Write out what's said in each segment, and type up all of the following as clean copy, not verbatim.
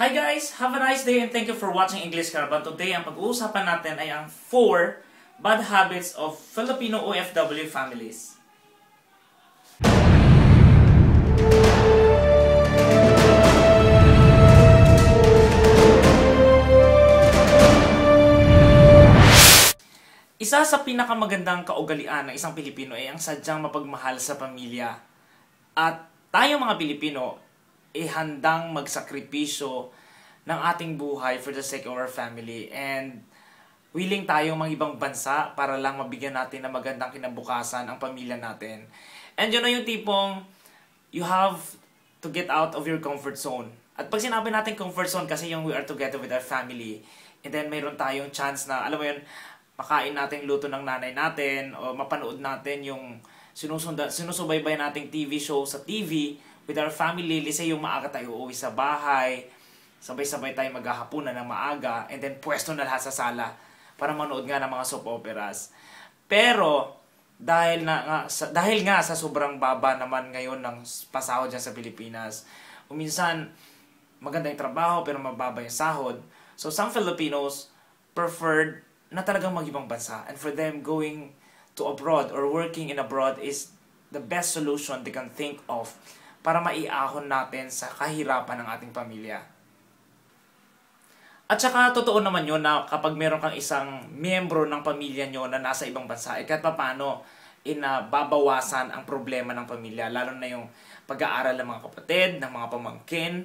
Hi guys! Have a nice day and thank you for watching English Caravan. Today, ang pag-uusapan natin ay ang 4 bad habits of Filipino OFW families. Isa sa pinakamagandang kaugalian ng isang Pilipino ay ang sadyang mapagmahal sa pamilya. At tayo mga Pilipino, handang magsakripisyo ng ating buhay for the sake of our family, and willing tayong mga ibang bansa para lang mabigyan natin ng magandang kinabukasan ang pamilya natin. And yun na yung tipong you have to get out of your comfort zone. At pag sinabi natin comfort zone, kasi yung we are together with our family, and then mayroon tayong chance na, alam mo yun, makain natin luto ng nanay natin, o mapanood natin yung sinusubaybay nating TV show sa TV with our family. Let's say yung maaga tayo uuwi sa bahay, sabay-sabay tayo maghahapunan ng maaga, and then pwesto na lahat sa sala para manood nga ng mga soap operas. Pero dahil nga sa sobrang baba naman ngayon ng pasahod dyan sa Pilipinas, minsan maganda yung trabaho pero mababa yung sahod. So some Filipinos preferred na talagang mag-ibang bansa, and for them going to abroad or working in abroad is the best solution they can think of para maiahon natin sa kahirapan ng ating pamilya. At saka totoo naman yun na kapag meron kang isang miyembro ng pamilya nyo na nasa ibang bansa, kahit paano babawasan ang problema ng pamilya, lalo na yung pag-aaral ng mga kapatid, ng mga pamangkin,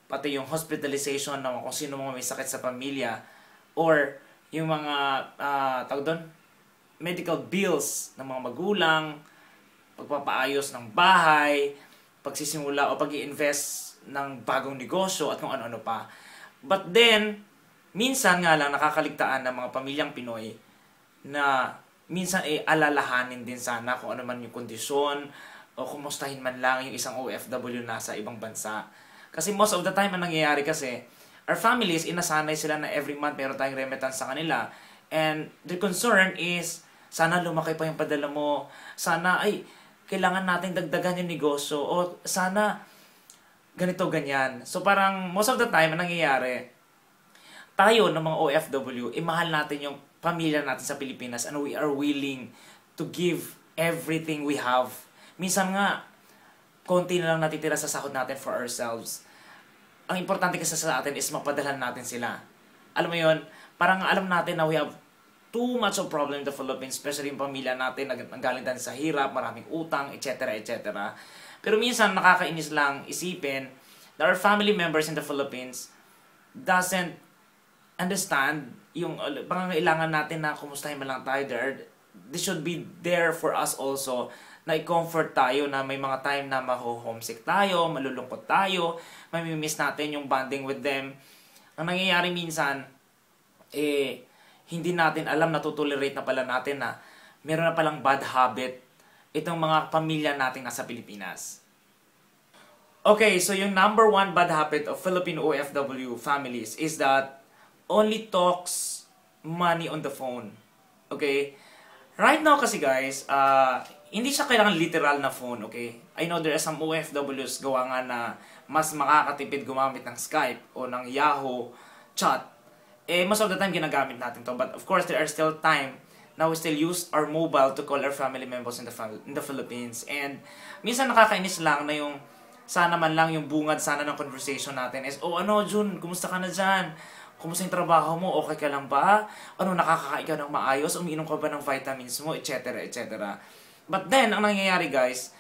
pati yung hospitalization ng kung sino mga may sakit sa pamilya, or yung mga medical bills ng mga magulang, pagpapaayos ng bahay, pagsisimula o pag-i-invest ng bagong negosyo at kung ano-ano pa. But then, minsan nga lang nakakaligtaan ng mga pamilyang Pinoy na minsan alalahanin din sana kung ano man yung kondisyon o kumustahin man lang yung isang OFW na sa ibang bansa. Kasi most of the time, ang nangyayari kasi, our families, inasanay sila na every month meron tayong remittance sa kanila. And the concern is, sana lumaki pa yung padala mo. Sana, kailangan nating dagdagan yung negosyo. O sana, ganito, ganyan. So parang, most of the time, ang nangyayari, tayo ng mga OFW, mahal natin yung pamilya natin sa Pilipinas, and we are willing to give everything we have. Minsan nga, konti na lang natitira sa sahod natin for ourselves. Ang importante kasi sa atin is mapadalhan natin sila. Alam mo yun, parang alam natin na we have too much of problem in the Philippines, especially yung pamilya natin, nanggaling tayo sa hirap, maraming utang, etc. etc. Pero minsan nakakainis lang isipin that our family members in the Philippines doesn't understand yung pangangailangan natin na kumustahin man lang tayo there. They should be there for us also, na i-comfort tayo na may mga time na maho-homesick tayo, malulungkot tayo, may miss natin yung bonding with them. Ang nangyayari minsan, hindi natin alam, natutolerate na pala natin na meron na palang bad habit itong mga pamilya natin nasa Pilipinas. Okay, so yung number 1 bad habit of Filipino OFW families is that only talks money on the phone. Okay? Right now kasi guys, hindi siya kailangan literal na phone, okay? I know there are some OFWs gawa nga na mas makakatipid gumamit ng Skype o ng Yahoo chat. Most of the time ginagamit natin to, but of course there are still time na we still use our mobile to call our family members in the Philippines. And minsan nakakainis lang na yung sana man lang yung bungad sana ng conversation natin is, Jun, kumusta ka na dyan? Kumusta yung trabaho mo? Okay ka lang ba? Nakakakain ka ng maayos? Umiinom ka ba ng vitamins mo? Etc. etc. But then, ang nangyayari guys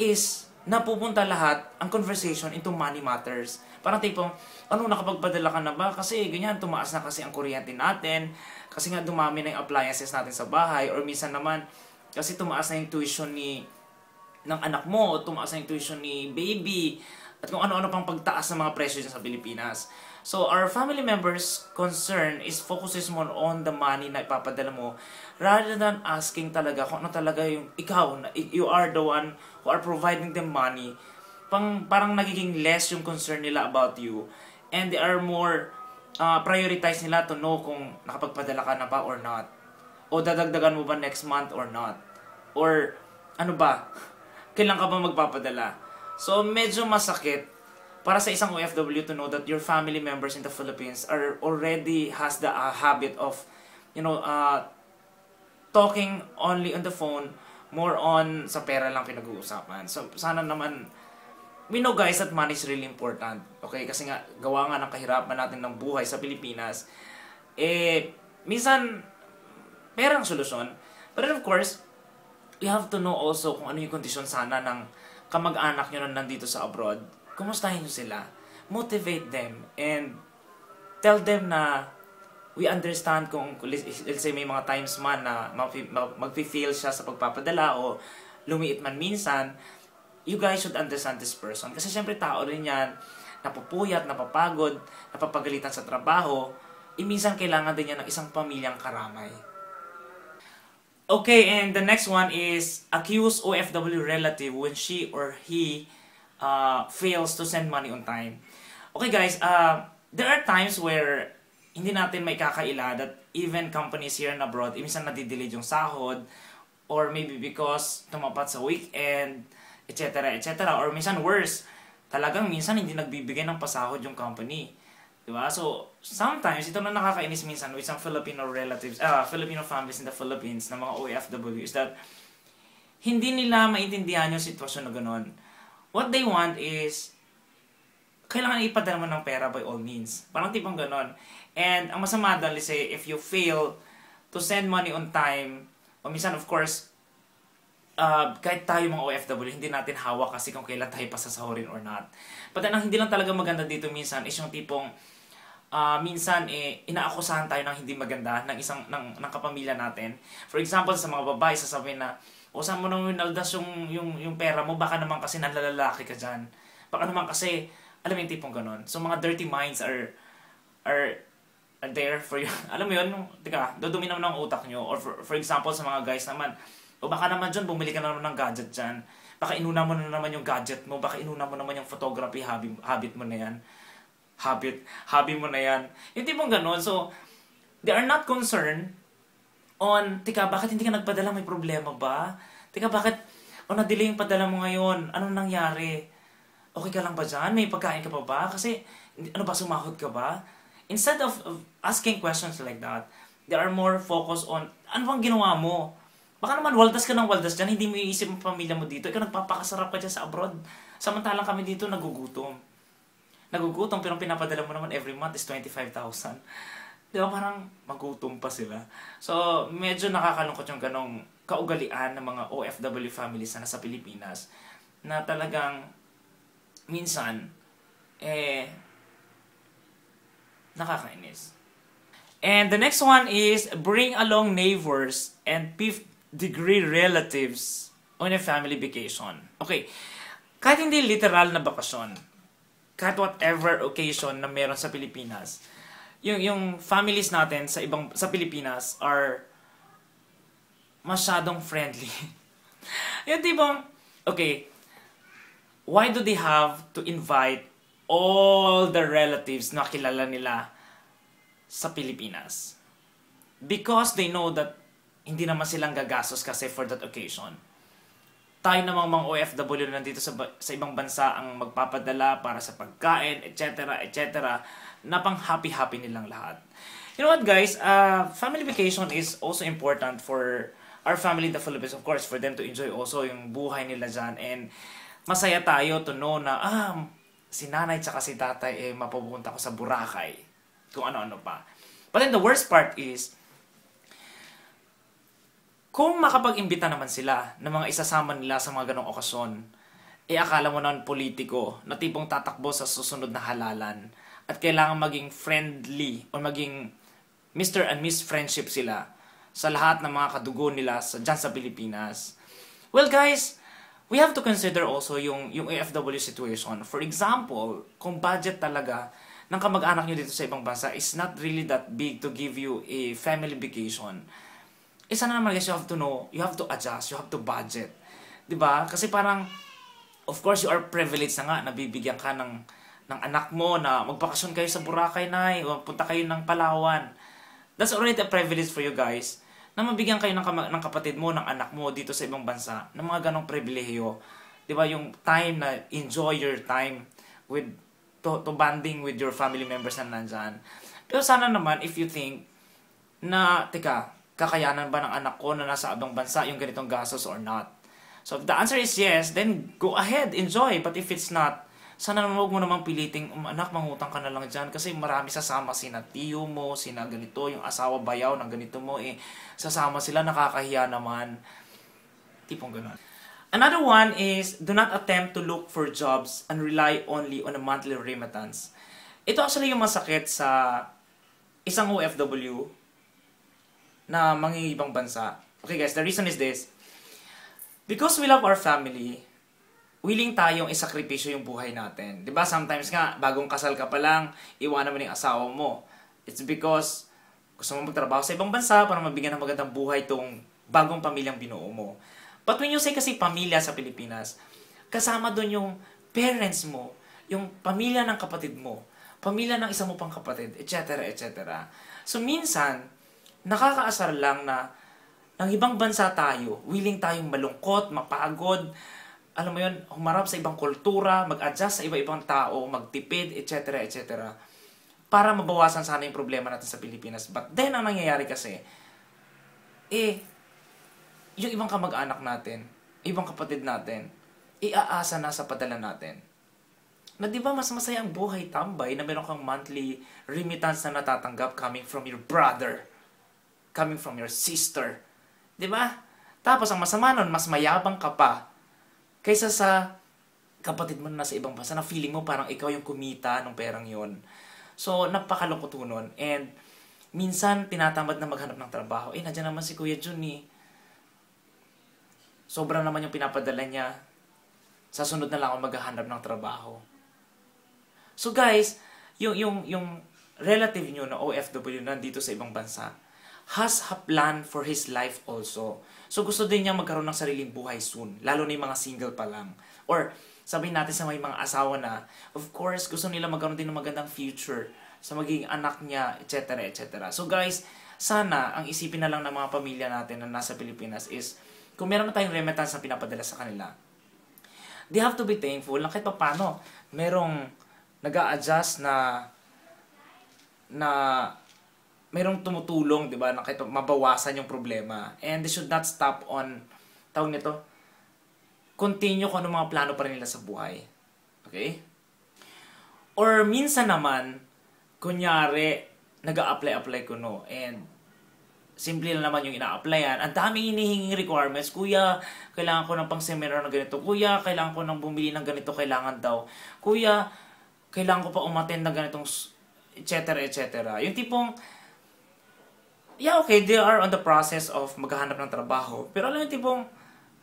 is napupunta lahat ang conversation into money matters. Parang tipong, nakapagpadala ka na ba? Kasi ganyan, tumaas na kasi ang kuryente natin. Kasi nga dumami na yung appliances natin sa bahay. Or minsan naman, kasi tumaas na yung tuition ng anak mo. O tumaas na yung tuition ni baby. At kung ano-ano pang pagtaas ng mga presyo dyan sa Pilipinas. So, our family members' concern is focuses more on the money na ipapadala mo rather than asking talaga kung ano talaga yung ikaw, you are the one who are providing them money. Parang nagiging less yung concern nila about you, and they are more prioritize nila to know kung nakapagpadala ka na ba or not, o dadagdagan mo ba next month or not, or ano ba, kailan ka ba magpapadala. So medyo masakit para sa isang OFW to know that your family members in the Philippines are already has the habit of, talking only on the phone, more on sa pera lang pinag-uusapan. So, sana naman, we know guys that money is really important. Okay? Kasi nga, gawa nga ng kahirapan natin ng buhay sa Pilipinas. Minsan, pera ang solusyon. But of course, you have to know also kung ano yung kondisyon sana ng kamag-anak nyo na nandito sa abroad. Kumustahin nyo sila. Motivate them. And tell them na we understand kung, let's say, may mga times man na mag-feel siya sa pagpapadala o lumiit man minsan, you guys should understand this person. Kasi syempre tao rin yan, napupuyat, napapagod, napapagalitan sa trabaho, minsan kailangan din niya ng isang pamilyang karamay. Okay, and the next one is accuse OFW relative when she or he fails to send money on time. Okay guys, there are times where hindi natin may kakaila that even companies here and abroad, minsan nadidelay yung sahod, or maybe because tumapat sa weekend, etc. etc. Or minsan worse, talagang minsan hindi nagbibigay ng pasahod yung company. Diba? So, sometimes, ito na nakakainis minsan with some Filipino relatives, Filipino families in the Philippines na mga OFW is that hindi nila maintindihan yung sitwasyon na gano'n. What they want is kailangan ipadala mo ng pera by all means. Parang tipong gano'n. And ang masama doon, let's say, if you fail to send money on time, o minsan of course, kahit tayo mga OFW, hindi natin hawak kasi kung kailan tayo pasasahurin or not. But then, ang hindi lang talaga maganda dito minsan is yung tipong minsan inaakusahan tayo ng hindi maganda ng kapamilya natin. For example, sa mga babae, sasabihin na, o saan mo nang winaldas yung pera mo, baka naman kasi nanlalalaki ka dyan. Baka naman kasi, alam mo yung tipong ganon. So, mga dirty minds are there for you. Alam mo yun, dudumi naman ng utak nyo. Or for example, sa mga guys naman, o baka naman dyan, bumili ka na naman ng gadget dyan. Baka inuna mo na naman yung gadget mo. Baka inuna mo naman yung photography habit mo na yan. Hobby mo na yan. Yung tipong ganon. So, they are not concerned on, bakit hindi ka nagpadala? May problema ba? Bakit, na-delay yung padala mo ngayon? Anong nangyari? Okay ka lang ba dyan? May pagkain ka pa ba? Kasi, sumahod ka ba? Instead of asking questions like that, they are more focused on, ano bang ginawa mo? Baka naman waldas ka ng waldas dyan, hindi mo iisip ang pamilya mo dito. Ikaw nagpapakasarap ka dyan sa abroad. Samantalang kami dito nagugutom, pero pinapadala mo naman every month is 25,000. Di ba parang magutom pa sila? So, medyo nakakalungkot yung ganong kaugalian ng mga OFW families na nasa Pilipinas na talagang minsan, nakakainis. And the next one is bring along neighbors and fifth-degree relatives on a family vacation. Okay, kahit hindi literal na bakasyon, kahit whatever occasion na meron sa Pilipinas, yung families natin sa Pilipinas are masyadong friendly. Yung tipong, okay, why do they have to invite all the relatives na kilala nila sa Pilipinas? Because they know that hindi naman silang gagastos kasi for that occasion. Tayo namang mga OFW na nandito sa ibang bansa ang magpapadala para sa pagkain, etc. etc. na pang happy-happy nilang lahat. You know what guys, family vacation is also important for our family in the Philippines, of course, for them to enjoy also yung buhay nila dyan. And masaya tayo to know na, si nanay tsaka si tatay, mapupunta ko sa Boracay. Kung ano-ano pa. But then the worst part is, kung makapag-imbita naman sila ng mga isasama nila sa mga ganong okasyon, akala mo naman politiko na tipong tatakbo sa susunod na halalan at kailangan maging friendly o maging Mr. and Miss Friendship sila sa lahat ng mga kadugo nila dyan sa Pilipinas. Well guys, we have to consider also yung AFW situation. For example, kung budget talaga ng kamag-anak nyo dito sa ibang bansa is not really that big to give you a family vacation, isa na naman guys, you have to know, you have to adjust, you have to budget. Diba? Kasi parang, of course, you are privileged na nga, nabibigyan ka ng anak mo na magbakasyon kayo sa Boracay na, o punta kayo ng Palawan. That's already a privilege for you guys, na mabigyan kayo ng kapatid mo, ng anak mo dito sa ibang bansa, ng mga ganong pribilehiyo. Diba? Yung time na enjoy your time with to bonding with your family members na nandyan. Pero sana naman, if you think na, teka, kakayanan ba ng anak ko na nasa ibang bansa yung ganitong gastos or not? So if the answer is yes, then go ahead, enjoy. But if it's not, sana naman huwag mo naman piliting, anak, mangutang ka na lang dyan. Kasi marami sasama, sina tiyo mo, sina ganito, yung asawa bayaw ng ganito mo, sasama sila, nakakahiya naman. Tipong gano'n. Another one is, do not attempt to look for jobs and rely only on a monthly remittance. Ito actually yung masakit sa isang OFW na mangingibang bansa. Okay guys, the reason is this. Because we love our family, willing tayong isakripisyo yung buhay natin. Diba? Sometimes nga, bagong kasal ka pa lang, iwanan mo yung asawa mo. It's because gusto mo magtrabaho sa ibang bansa para mabigyan ng magandang buhay tong bagong pamilyang binuo mo. But when you say kasi pamilya sa Pilipinas, kasama doon yung parents mo, yung pamilya ng kapatid mo, pamilya ng isa mo pang kapatid, etc. etc. So minsan, nakakaasar lang na ng ibang bansa tayo, willing tayong malungkot, mapagod, alam mo yun, humarap sa ibang kultura, mag-adjust sa iba-ibang tao, magtipid, etc. etc. para mabawasan sana yung problema natin sa Pilipinas. But then, ang nangyayari kasi, yung ibang kamag-anak natin, ibang kapatid natin, iaasa na sa padala natin. Na di ba mas masaya ang buhay tambay na meron kang monthly remittance na natatanggap coming from your brother, coming from your sister. Di ba? Tapos ang masama nun, mas mayabang ka pa kaysa sa kapatid mo na nasa ibang bansa na feeling mo parang ikaw yung kumita ng perang yon. So, napakalungkot nun. And minsan, tinatamad na maghanap ng trabaho. Nandiyan naman si Kuya Jun Sobra naman yung pinapadala niya. Sa sunod na lang ako maghahanap ng trabaho. So guys, yung relative nyo na OFW nandito sa ibang bansa has a plan for his life also. So gusto din niya magkaroon ng sariling buhay soon. Lalo na yung mga single pa lang. Or sabihin natin sa may mga asawa na, of course, gusto nila magkaroon din ng magandang future sa magiging anak niya, etc. etc. So guys, sana ang isipin na lang ng mga pamilya natin na nasa Pilipinas is, kung meron na tayong remittance na pinapadala sa kanila, they have to be thankful na kahit pa paano, merong nag-a-adjust na merong tumutulong, di ba, na kahit mabawasan yung problema. And they should not stop on, tawag nito, continue kung ano mga plano pa rin nila sa buhay. Okay? Or minsan naman, kunyari, nag-a-apply ko and simple lang naman yung ina-applyan. Ang daming hinihinging requirements. Kuya, kailangan ko ng pang-seminar na ganito. Kuya, kailangan ko ng bumili ng ganito. Kailangan daw. Kuya, kailangan ko pa umattend na ganitong etc. etc. Yung tipong, yeah, okay, they are on the process of maghahanap ng trabaho. Pero alam yung tipong,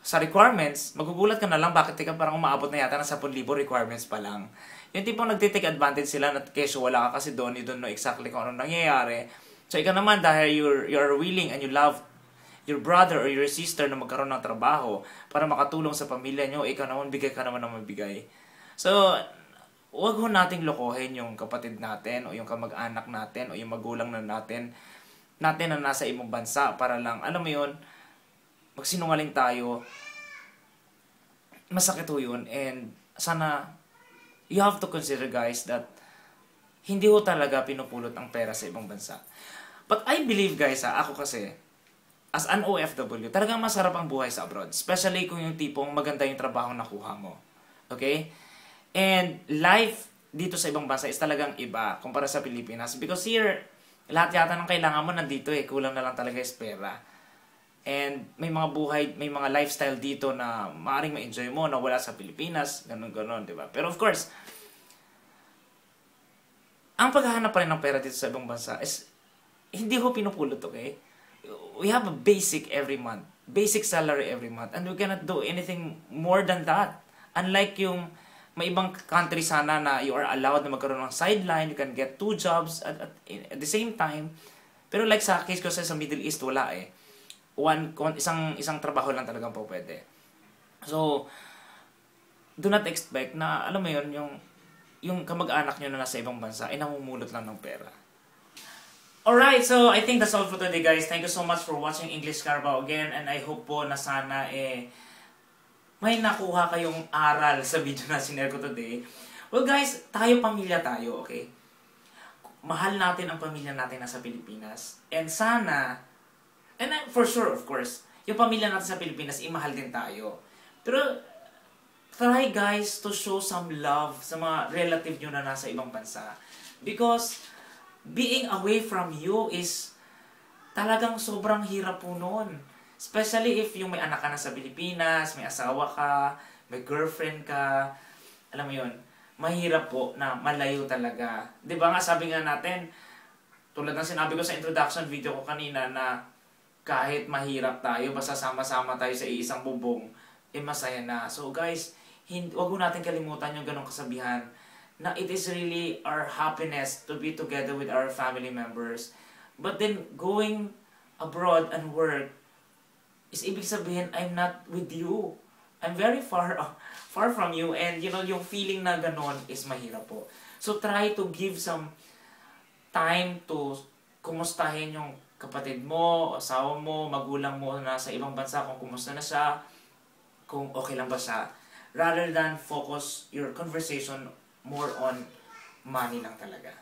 sa requirements, magugulat ka na lang bakit parang umaabot na yata ng 10,000 requirements pa lang. Yung tipong nagtitake advantage sila na kesyo wala ka kasi doon, you don't know exactly kung ano nangyayari. So, ikaw naman, dahil you're willing and you love your brother or your sister na magkaroon ng trabaho para makatulong sa pamilya nyo, ikaw naman, bigay ka naman ng mabigay. So, huwag ho nating lokohin yung kapatid natin o yung kamag-anak natin o yung magulang na natin na nasa ibang bansa para lang, alam mo yun, magsinungaling tayo. Masakit ho yun. And sana, you have to consider guys that hindi ho talaga pinupulot ang pera sa ibang bansa. But I believe guys ako kasi, as an OFW, talagang masarap ang buhay sa abroad. Especially kung yung tipong maganda yung trabaho na nakuha mo. Okay? And life dito sa ibang bansa is talagang iba kumpara sa Pilipinas. Because here, lahat yata ng kailangan mo nandito kulang na lang talaga is pera. And may mga buhay, may mga lifestyle dito na maaaring ma-enjoy mo na wala sa Pilipinas. Ganun, di ba? Pero of course, ang paghahanap pa rin ng pera dito sa ibang bansa is hindi ho pinupulot, okay? We have a basic every month. Basic salary every month. And we cannot do anything more than that. Unlike yung may ibang country sana na you are allowed na magkaroon ng sideline, you can get 2 jobs at the same time. Pero like sa case ko sa Middle East, wala isang trabaho lang talagang po pwede. So, do not expect na, alam mo yun, yung kamag-anak nyo na nasa ibang bansa ay namumulot lang ng pera. Alright, so I think that's all for today guys. Thank you so much for watching English Carabao again and I hope po na sana may nakuha kayong aral sa video na sinare ko today. Well guys, tayo pamilya tayo, okay? Mahal natin ang pamilya natin nasa Pilipinas. And sana, for sure of course, yung pamilya natin sa Pilipinas, imahal din tayo. Pero, try guys to show some love sa mga relative nyo na nasa ibang bansa. Because, being away from you is talagang sobrang hirap po nun. Especially if yung may anak ka na sa Pilipinas, may asawa ka, may girlfriend ka, alam mo yun, mahirap po na malayo talaga. Di ba nga sabi nga natin, tulad ng sinabi ko sa introduction video ko kanina na kahit mahirap tayo, basta sama-sama tayo sa iisang bubong, masaya na. So guys, wag mo natin kalimutan yung ganong kasabihan na it is really our happiness to be together with our family members. But then, going abroad and work is ibig sabihin, I'm not with you. I'm very far from you, and yung feeling na ganon is mahirap po. So try to give some time to kumustahin yung kapatid mo, asawa mo, magulang mo na sa ibang bansa, kung kumusta na siya, kung okay lang ba siya, rather than focus your conversation more on money lang talaga.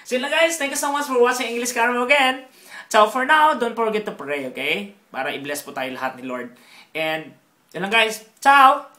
So yun lang guys, thank you so much for watching English Carmo again. Ciao for now, don't forget to pray, okay? Para i-bless po tayo lahat ni Lord. And yun lang guys, ciao!